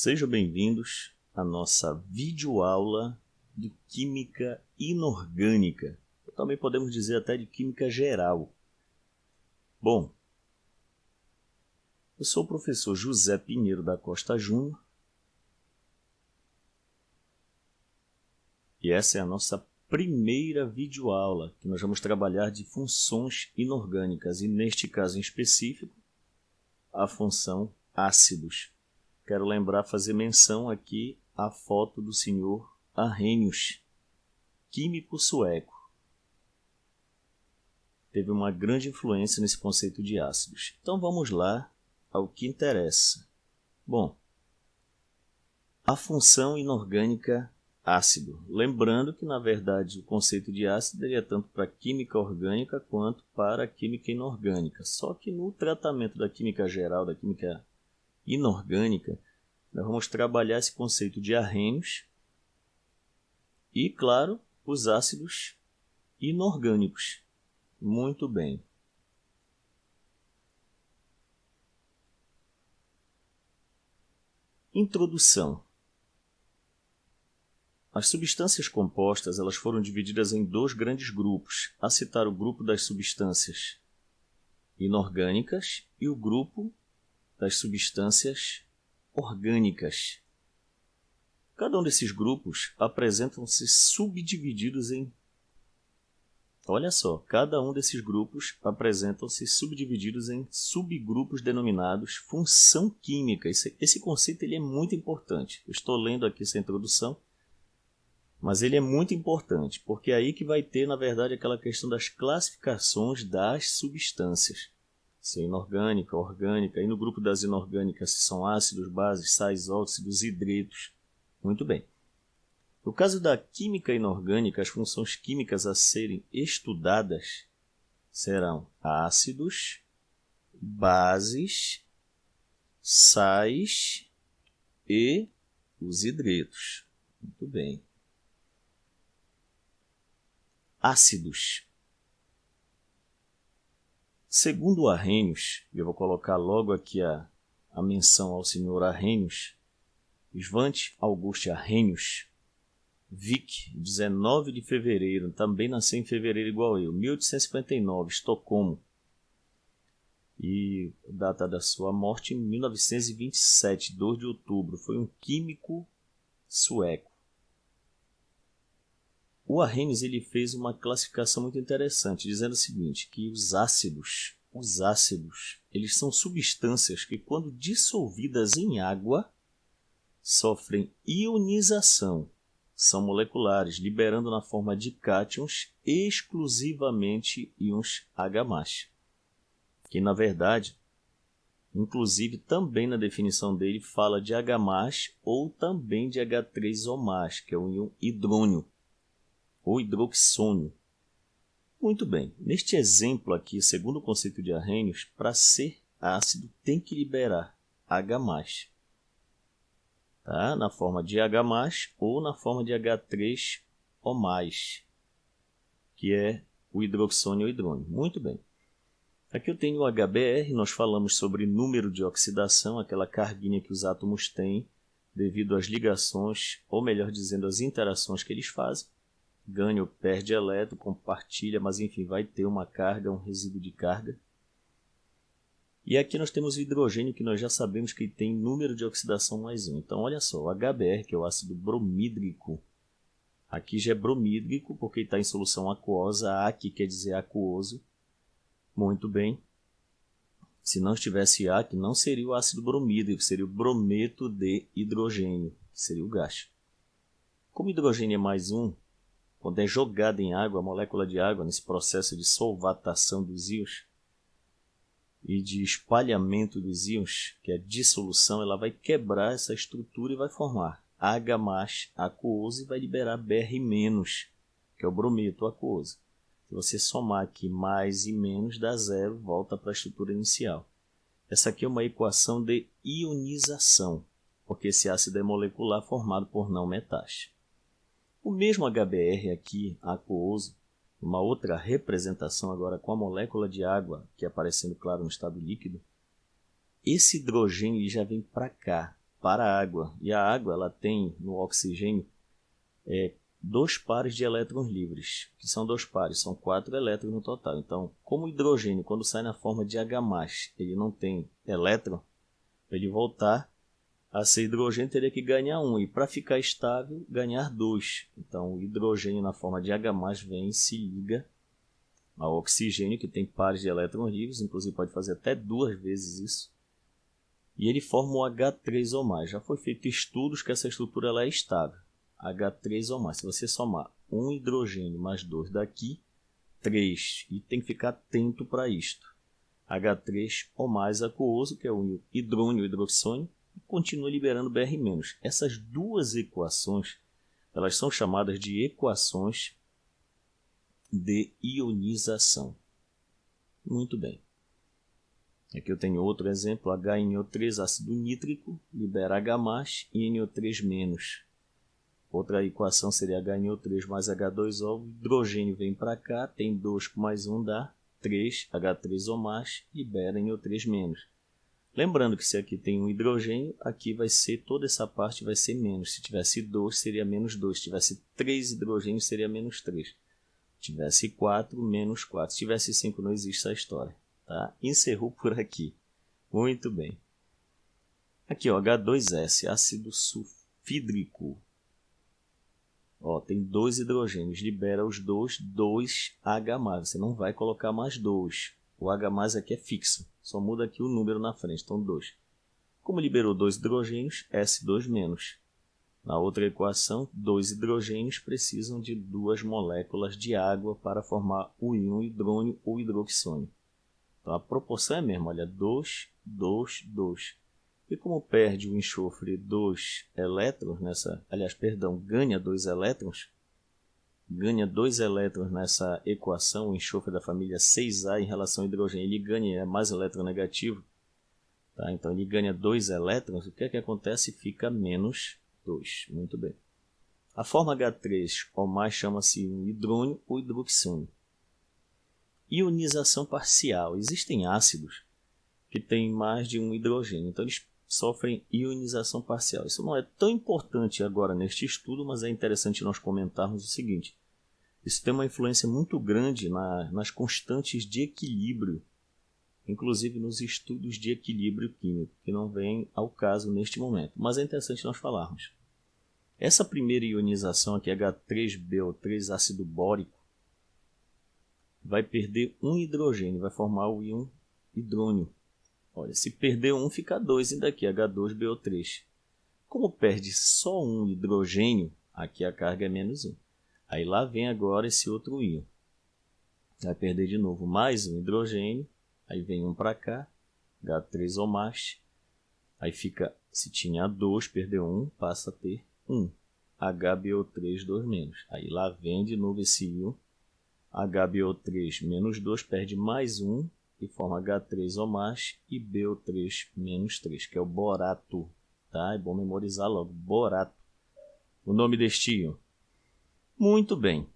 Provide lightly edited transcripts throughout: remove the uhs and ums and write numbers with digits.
Sejam bem-vindos à nossa videoaula de Química Inorgânica. Também podemos dizer até de Química Geral. Bom, eu sou o professor José Pinheiro da Costa Júnior e essa é a nossa primeira videoaula, que nós vamos trabalhar de funções inorgânicas e, neste caso em específico, a função ácidos. Quero lembrar, fazer menção aqui à foto do senhor Arrhenius, químico sueco. Teve uma grande influência nesse conceito de ácidos. Então vamos lá ao que interessa. Bom, a função inorgânica ácido. Lembrando que, na verdade, o conceito de ácido é tanto para a química orgânica quanto para a química inorgânica. Só que no tratamento da química geral, da química inorgânica, nós vamos trabalhar esse conceito de Arrhenius e, claro, os ácidos inorgânicos. Muito bem. Introdução. As substâncias compostas elas foram divididas em dois grandes grupos, a citar o grupo das substâncias inorgânicas e o grupo das substâncias orgânicas. Cada um desses grupos apresentam-se subdivididos em... Olha só, cada um desses grupos apresentam-se subdivididos em subgrupos denominados função química. Esse conceito ele é muito importante. Eu estou lendo aqui essa introdução, mas ele é muito importante, porque é aí que vai ter, na verdade, aquela questão das classificações das substâncias. Se é inorgânica, orgânica, e no grupo das inorgânicas são ácidos, bases, sais, óxidos, hidretos. Muito bem. No caso da química inorgânica, as funções químicas a serem estudadas serão ácidos, bases, sais e os hidretos. Muito bem. Ácidos. Segundo Arrhenius, eu vou colocar logo aqui a menção ao senhor Arrhenius, Svante August Arrhenius, Vic, 19 de fevereiro, também nasceu em fevereiro igual eu, 1859, Estocolmo. E data da sua morte em 1927, 2 de outubro, foi um químico sueco. O Arrhenius ele fez uma classificação muito interessante, dizendo o seguinte, que os ácidos, eles são substâncias que, quando dissolvidas em água, sofrem ionização. São moleculares, liberando na forma de cátions exclusivamente íons H+, que na verdade, inclusive também na definição dele, fala de H+, ou também de H3O+, que é o íon hidrônio, ou hidroxônio. Muito bem, neste exemplo aqui, segundo o conceito de Arrhenius, para ser ácido tem que liberar H+. Tá? Na forma de H+, ou na forma de H3O+, que é o hidroxônio ou hidrônio. Muito bem. Aqui eu tenho o HBr, nós falamos sobre número de oxidação, aquela carguinha que os átomos têm devido às ligações, ou melhor dizendo, às interações que eles fazem. Ganha ou perde elétron, compartilha, mas enfim, vai ter uma carga, um resíduo de carga. E aqui nós temos o hidrogênio, que nós já sabemos que tem número de oxidação +1. Então, olha só, o HBr, que é o ácido bromídrico, aqui já é bromídrico, porque está em solução aquosa, A aqui quer dizer aquoso. Muito bem. Se não estivesse A, que não seria o ácido bromídrico, seria o brometo de hidrogênio, que seria o gás. Como o hidrogênio é +1, quando é jogado em água, a molécula de água, nesse processo de solvatação dos íons, e de espalhamento dos íons, que é a dissolução, ela vai quebrar essa estrutura e vai formar H+ aquoso e vai liberar Br-, que é o brometo aquoso. Se você somar aqui mais e menos, dá zero, volta para a estrutura inicial. Essa aqui é uma equação de ionização, porque esse ácido é molecular formado por não metais. O mesmo HBr aqui, aquoso, uma outra representação agora com a molécula de água, que é aparecendo claro no estado líquido, esse hidrogênio já vem para cá, para a água. E a água ela tem no oxigênio 2 pares de elétrons livres, que são 2 pares, são 4 elétrons no total. Então, como o hidrogênio, quando sai na forma de H+, ele não tem elétron, para ele voltar a ser hidrogênio teria que ganhar 1, e para ficar estável, ganhar 2. Então, o hidrogênio na forma de H+, vem e se liga ao oxigênio, que tem pares de elétrons livres, inclusive pode fazer até 2 vezes isso, e ele forma o H3O+. Já foi feito estudos que essa estrutura ela é estável. H3O+. Se você somar um hidrogênio mais 2 daqui, 3. E tem que ficar atento para isto. H3O+ aquoso, que é o hidrônio e hidroxônio, e continua liberando Br-. Essas duas equações elas são chamadas de equações de ionização. Muito bem. Aqui eu tenho outro exemplo, HNO3, ácido nítrico, libera H+, e NO3-. Outra equação seria HNO3 mais H2O, o hidrogênio vem para cá, tem 2 mais 1 dá 3, H3O+, libera NO3-. Lembrando que se aqui tem um hidrogênio, aqui vai ser, toda essa parte vai ser menos. Se tivesse 2, seria menos 2. Se tivesse 3 hidrogênios, seria menos 3. Se tivesse 4, menos 4. Se tivesse 5, não existe essa história. Tá? Encerrou por aqui. Muito bem. Aqui, ó, H2S, ácido sulfídrico. Ó, tem 2 hidrogênios, libera os 2, 2H+. Você não vai colocar mais 2. O H+ aqui é fixo, só muda aqui o número na frente, então 2. Como liberou 2 hidrogênios, S2-. Na outra equação, 2 hidrogênios precisam de 2 moléculas de água para formar o íon hidrônio ou hidroxônio. Então a proporção é a mesma, olha, 2, 2, 2. E como perde o enxofre 2 elétrons ganha 2 elétrons, nessa equação, o enxofre da família 6A em relação ao hidrogênio, ele ganha mais eletronegativo, tá? Então ele ganha 2 elétrons, o que é que acontece? Fica menos 2, muito bem. A forma H3O+, chama-se um hidrônio ou hidroxônio. Ionização parcial, existem ácidos que têm mais de um hidrogênio, então eles sofrem ionização parcial. Isso não é tão importante agora neste estudo, mas é interessante nós comentarmos o seguinte. Isso tem uma influência muito grande nas constantes de equilíbrio, inclusive nos estudos de equilíbrio químico, que não vem ao caso neste momento, mas é interessante nós falarmos. Essa primeira ionização aqui, H3BO3, ácido bórico, vai perder um hidrogênio, vai formar o íon hidrônio. Olha, se perder um, fica 2 ainda aqui, H2BO3. Como perde só um hidrogênio, aqui a carga é menos 1. Aí lá vem agora esse outro íon. Vai perder de novo mais um hidrogênio, aí vem um para cá, H3O+. Aí fica, se tinha 2, perdeu 1, passa a ter 1, HBO3, 2-. Aí lá vem de novo esse íon, HBO3 menos 2, perde mais 1, e forma H3O+, e BO3 menos 3, que é o borato. Tá? É bom memorizar logo, borato. O nome deste íon. Muito bem.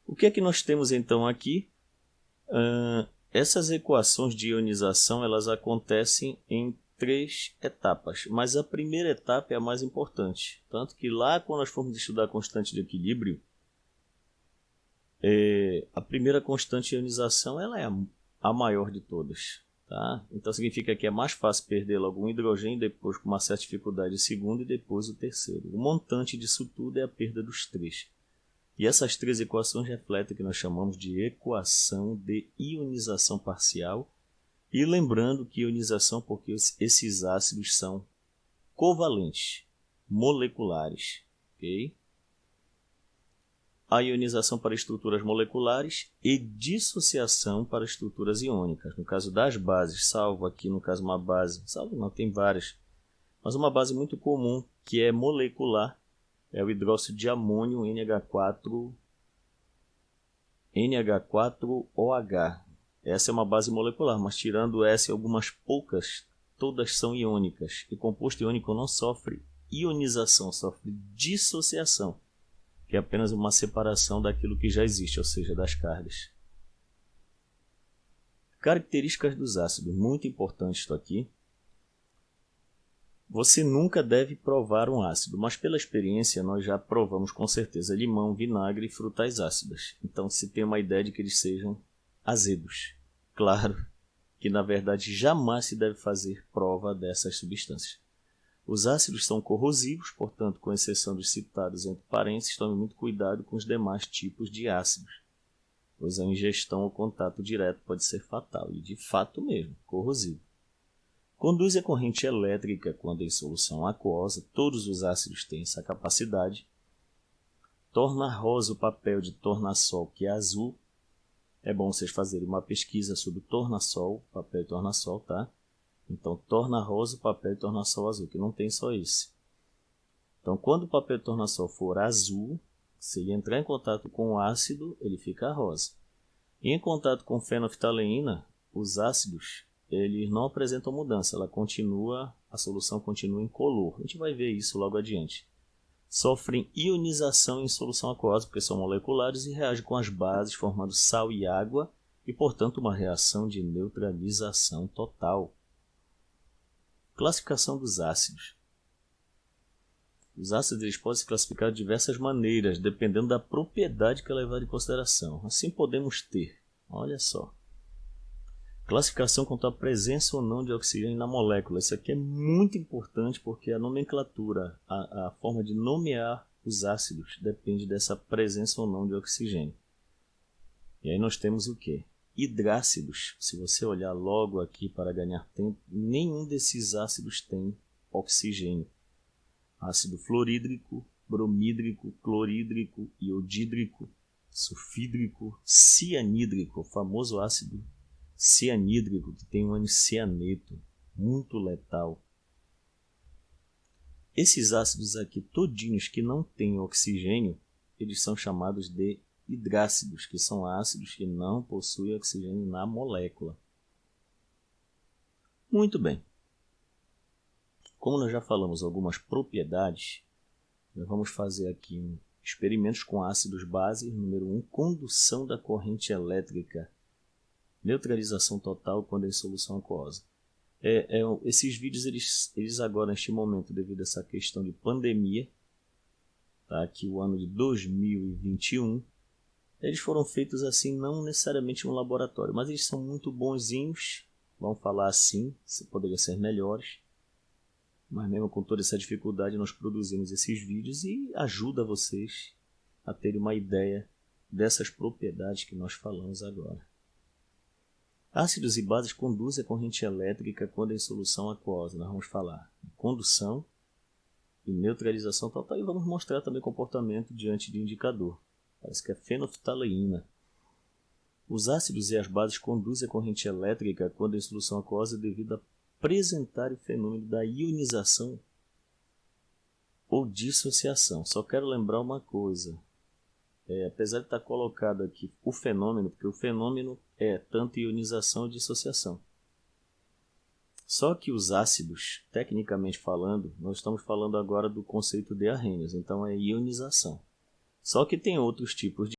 O que é que nós temos então aqui? Essas equações de ionização elas acontecem em 3 etapas, mas a primeira etapa é a mais importante. Tanto que lá, quando nós formos estudar a constante de equilíbrio, a primeira constante de ionização ela é a maior de todas. Tá? Então significa que é mais fácil perder logo um hidrogênio, depois com uma certa dificuldade o segundo e depois o terceiro. O montante disso tudo é a perda dos 3. E essas 3 equações refletem o que nós chamamos de equação de ionização parcial. E lembrando que ionização porque esses ácidos são covalentes, moleculares. Okay? A ionização para estruturas moleculares e dissociação para estruturas iônicas. No caso das bases, salvo aqui no caso uma base, salvo não, tem várias, mas uma base muito comum que é molecular é o hidróxido de amônio NH4OH. Essa é uma base molecular, mas tirando essa e algumas poucas, todas são iônicas. E composto iônico não sofre ionização, sofre dissociação, que é apenas uma separação daquilo que já existe, ou seja, das cargas. Características dos ácidos, muito importante isso aqui. Você nunca deve provar um ácido, mas pela experiência nós já provamos com certeza limão, vinagre e frutas ácidas. Então se tem uma ideia de que eles sejam azedos. Claro que na verdade jamais se deve fazer prova dessas substâncias. Os ácidos são corrosivos, portanto, com exceção dos citados entre parênteses, tome muito cuidado com os demais tipos de ácidos, pois a ingestão ou contato direto pode ser fatal e, de fato mesmo, corrosivo. Conduz a corrente elétrica quando em solução aquosa, todos os ácidos têm essa capacidade. Torna rosa o papel de tornassol, que é azul. É bom vocês fazerem uma pesquisa sobre tornassol, papel e tornassol, tá? Então, torna rosa o papel e tornassol azul, que não tem só esse. Então, quando o papel e tornassol for azul, se ele entrar em contato com o ácido, ele fica rosa. E em contato com fenolftaleína, os ácidos eles não apresentam mudança, a solução continua incolor. A gente vai ver isso logo adiante. Sofrem ionização em solução aquosa, porque são moleculares, e reagem com as bases, formando sal e água, e, portanto, uma reação de neutralização total. Classificação dos ácidos. Os ácidos eles podem se classificar de diversas maneiras, dependendo da propriedade que é levada em consideração. Assim podemos ter, olha só, classificação quanto à presença ou não de oxigênio na molécula. Isso aqui é muito importante porque a nomenclatura, a forma de nomear os ácidos depende dessa presença ou não de oxigênio. E aí nós temos o quê? Hidrácidos. Se você olhar logo aqui para ganhar tempo, nenhum desses ácidos tem oxigênio. Ácido fluorídrico, bromídrico, clorídrico, iodídrico, sulfídrico, cianídrico, o famoso ácido cianídrico, que tem um cianeto, muito letal. Esses ácidos aqui todinhos que não têm oxigênio, eles são chamados de hidrácidos, que são ácidos que não possuem oxigênio na molécula. Muito bem. Como nós já falamos algumas propriedades, nós vamos fazer aqui experimentos com ácidos base. Número 1, condução da corrente elétrica. Neutralização total quando em solução aquosa. Esses vídeos, eles agora, neste momento, devido a essa questão de pandemia, tá? Aqui o ano de 2021, eles foram feitos assim, não necessariamente em um laboratório, mas eles são muito bonzinhos, vamos falar assim, poderiam ser melhores, mas mesmo com toda essa dificuldade nós produzimos esses vídeos e ajuda vocês a terem uma ideia dessas propriedades que nós falamos agora. Ácidos e bases conduzem a corrente elétrica quando em solução aquosa. Nós vamos falar de condução e neutralização total e vamos mostrar também comportamento diante de indicador. Parece que é fenolftaleína. Os ácidos e as bases conduzem a corrente elétrica quando em solução aquosa devido a apresentar o fenômeno da ionização ou dissociação. Só quero lembrar uma coisa. Apesar de estar colocado aqui o fenômeno, porque o fenômeno é tanto ionização e dissociação. Só que os ácidos, tecnicamente falando, nós estamos falando agora do conceito de Arrhenius, então é ionização. Só que tem outros tipos de